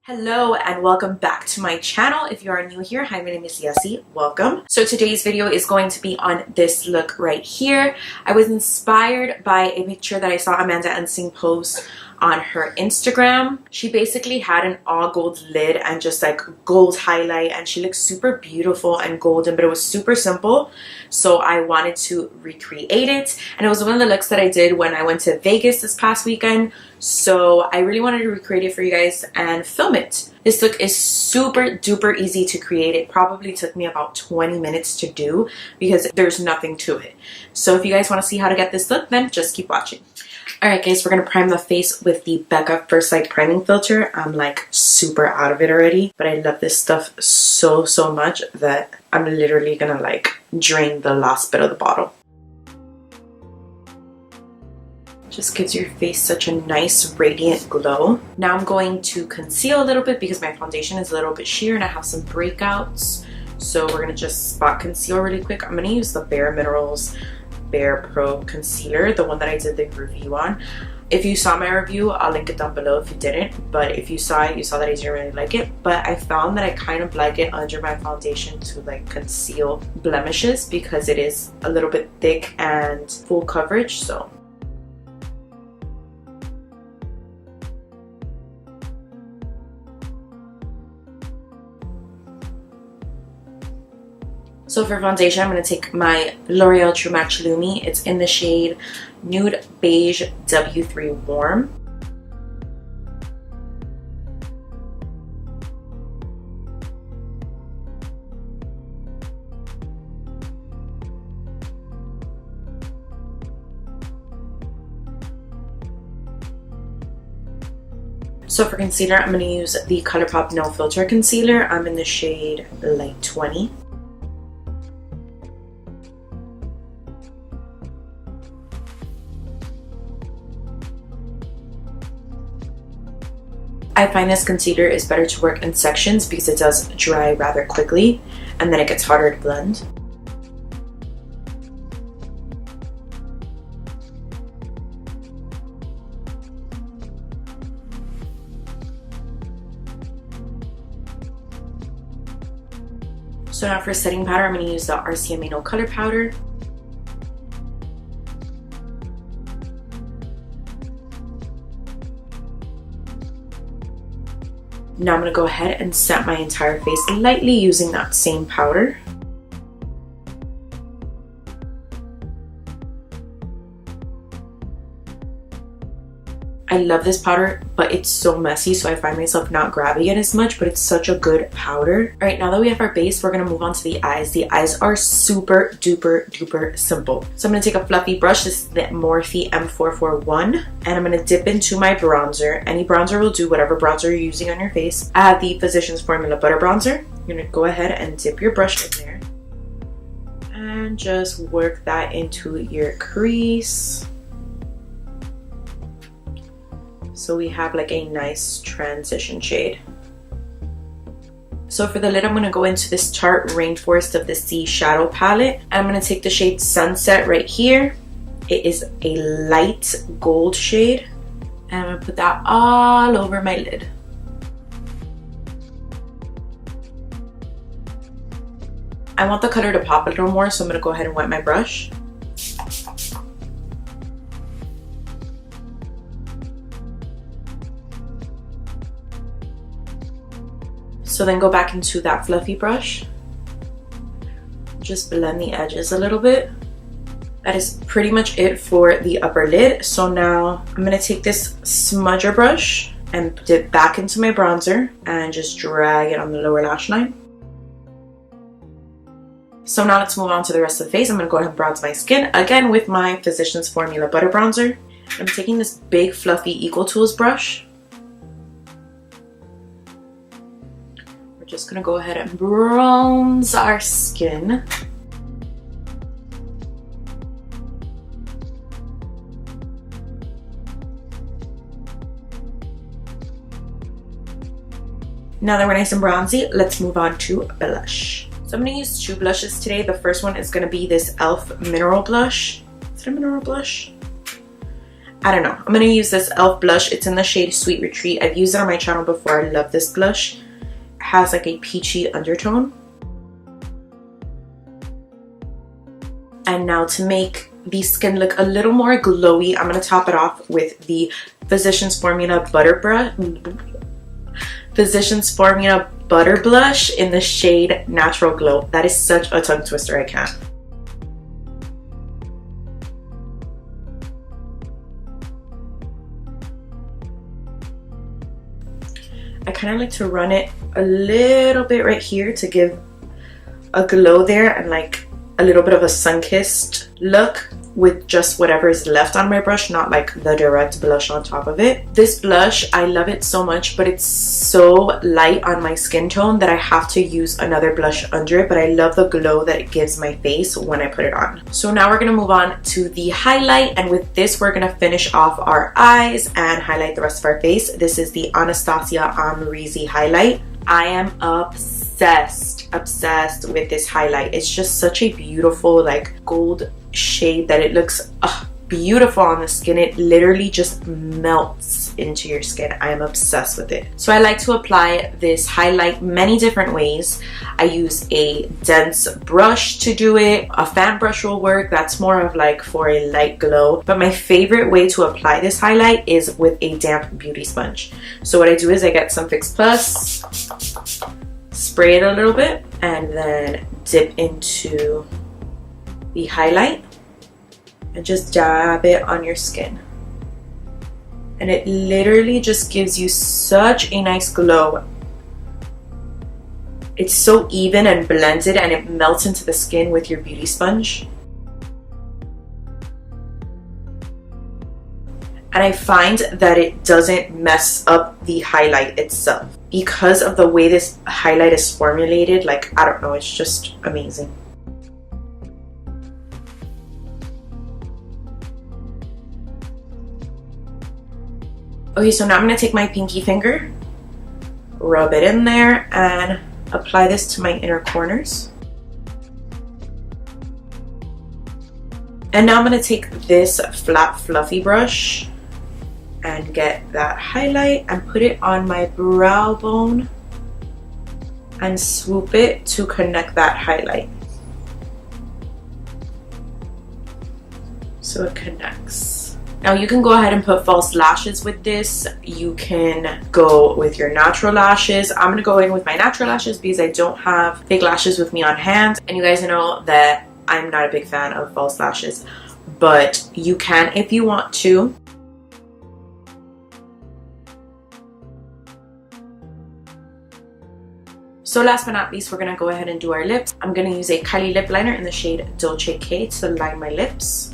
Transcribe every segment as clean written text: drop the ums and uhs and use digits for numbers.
Hello and welcome back to my channel. If you are new here, hi, my name is Yesy. Welcome. So today's video is going to be on this look right here. I was inspired by a picture that I saw Amanda Ensing post on her Instagram. She basically had an all gold lid and just like gold highlight, and she looked super beautiful and golden, but it was super simple. So I wanted to recreate it, and it was one of the looks that I did when I went to Vegas this past weekend. So I really wanted to recreate it for you guys and film it. This look is super duper easy to create. It probably took me about 20 minutes to do because there's nothing to it. So if you guys want to see how to get this look, then just keep watching. Alright guys, we're going to prime the face with the BECCA First Light Priming Filter. I'm like super out of it already, but I love this stuff so much that I'm literally going to like drain the last bit of the bottle. Just gives your face such a nice radiant glow. Now I'm going to conceal a little bit because my foundation is a little bit sheer and I have some breakouts. So we're going to just spot conceal really quick. I'm going to use the Bare Minerals Bare Pro Concealer, the one that I did the review on. If you saw my review, I'll link it down below if you didn't. But if you saw it, you saw that I didn't really like it. But I found that I kind of like it under my foundation to like conceal blemishes because it is a little bit thick and full coverage. So for foundation, I'm going to take my L'Oreal True Match Lumi. It's in the shade Nude Beige W3 Warm. So for concealer, I'm going to use the ColourPop No Filter Concealer. I'm in the shade Light 20. I find this concealer is better to work in sections because it does dry rather quickly and then it gets harder to blend. So now for setting powder, I'm going to use the RCMA No Color Powder. Now I'm going to go ahead and set my entire face lightly using that same powder. I love this powder, but it's so messy, so I find myself not grabbing it as much, but it's such a good powder. All right, now that we have our base, we're going to move on to the eyes. The eyes are super duper simple. So I'm going to take a fluffy brush. This is the Morphe M441, and I'm going to dip into my bronzer. Any bronzer will do, whatever bronzer you're using on your face. I have the Physicians Formula Butter Bronzer. You're going to go ahead and dip your brush in there and just work that into your crease. So we have like a nice transition shade. So for the lid, I'm going to go into this Tarte Rainforest of the Sea Shadow Palette. I'm going to take the shade Sunset right here. It is a light gold shade. And I'm going to put that all over my lid. I want the color to pop a little more, so I'm going to go ahead and wet my brush. So then go back into that fluffy brush. Just blend the edges a little bit. That is pretty much it for the upper lid. So now I'm going to take this smudger brush and dip back into my bronzer and just drag it on the lower lash line. So now let's move on to the rest of the face. I'm going to go ahead and bronze my skin again with my Physicians Formula Butter Bronzer. I'm taking this big fluffy Eco Tools brush. Just gonna go ahead and bronze our skin. Now that we're nice and bronzy, let's move on to blush. So I'm gonna use two blushes today. The first one is gonna be this e.l.f. Mineral Blush. Is it a mineral blush? I don't know. I'm going to use this e.l.f. blush. It's in the shade Sweet Retreat. I've used it on my channel before. I love this blush. It has like a peachy undertone. And now to make the skin look a little more glowy, I'm going to top it off with the Physicians Formula Butter Blush in the shade Natural Glow. That is such a tongue twister, I can't. I kind of like to run it a little bit right here to give a glow there and like a little bit of a sun-kissed look with just whatever is left on my brush, not like the direct blush on top of it. This blush, I love it so much, but it's so light on my skin tone that I have to use another blush under it, but I love the glow that it gives my face when I put it on. So now we're gonna move on to the highlight, and with this we're gonna finish off our eyes and highlight the rest of our face. This is the Anastasia Amrezy highlight. I am obsessed with this highlight. It's just such a beautiful like gold shade that it looks beautiful on the skin. It literally just melts into your skin. I am obsessed with it. So I like to apply this highlight many different ways. I use a dense brush to do it. A fan brush will work. That's more of like for a light glow. But my favorite way to apply this highlight is with a damp beauty sponge. So what I do is I get some Fix Plus, spray it a little bit, and then dip into the highlight and just dab it on your skin. And it literally just gives you such a nice glow. It's so even and blended, and it melts into the skin with your beauty sponge. And I find that it doesn't mess up the highlight itself. Because of the way this highlight is formulated, like, I don't know, it's just amazing. Okay, so now I'm going to take my pinky finger, rub it in there, and apply this to my inner corners. And now I'm going to take this flat fluffy brush and get that highlight and put it on my brow bone and swoop it to connect that highlight so it connects. Now you can go ahead and put false lashes with this. You can go with your natural lashes. I'm gonna go in with my natural lashes because I don't have fake lashes with me on hand, and you guys know that I'm not a big fan of false lashes, but you can if you want to. So last but not least, we're gonna go ahead and do our lips. I'm gonna use a Kylie lip liner in the shade Dolce to line my lips.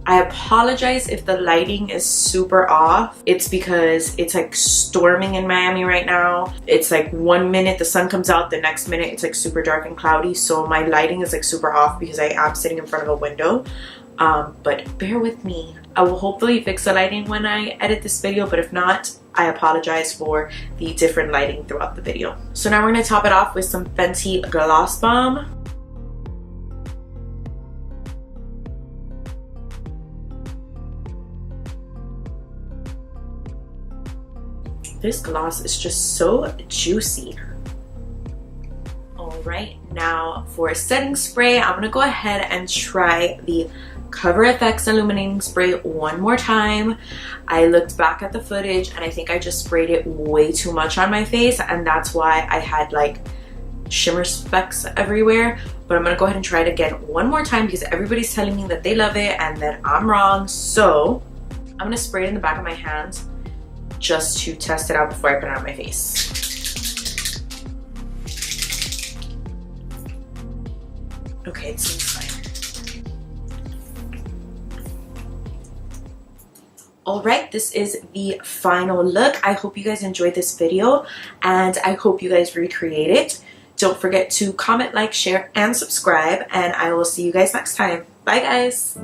I apologize if the lighting is super off. It's because it's like storming in Miami right now. It's like 1 minute the sun comes out, the next minute it's like super dark and cloudy. So my lighting is like super off because I am sitting in front of a window. But bear with me. I will hopefully fix the lighting when I edit this video, but if not, I apologize for the different lighting throughout the video. So now we're gonna top it off with some Fenty Gloss Bomb. This gloss is just so juicy. Alright, now for setting spray, I'm going to go ahead and try the Cover FX Illuminating Spray one more time. I looked back at the footage and I think I just sprayed it way too much on my face, and that's why I had like shimmer specks everywhere. But I'm going to go ahead and try it again one more time because everybody's telling me that they love it and that I'm wrong. So I'm going to spray it in the back of my hand just to test it out before I put it on my face. Okay, it seems fine. Alright, this is the final look. I hope you guys enjoyed this video and I hope you guys recreate it. Don't forget to comment, like, share, and subscribe, and I will see you guys next time. Bye guys!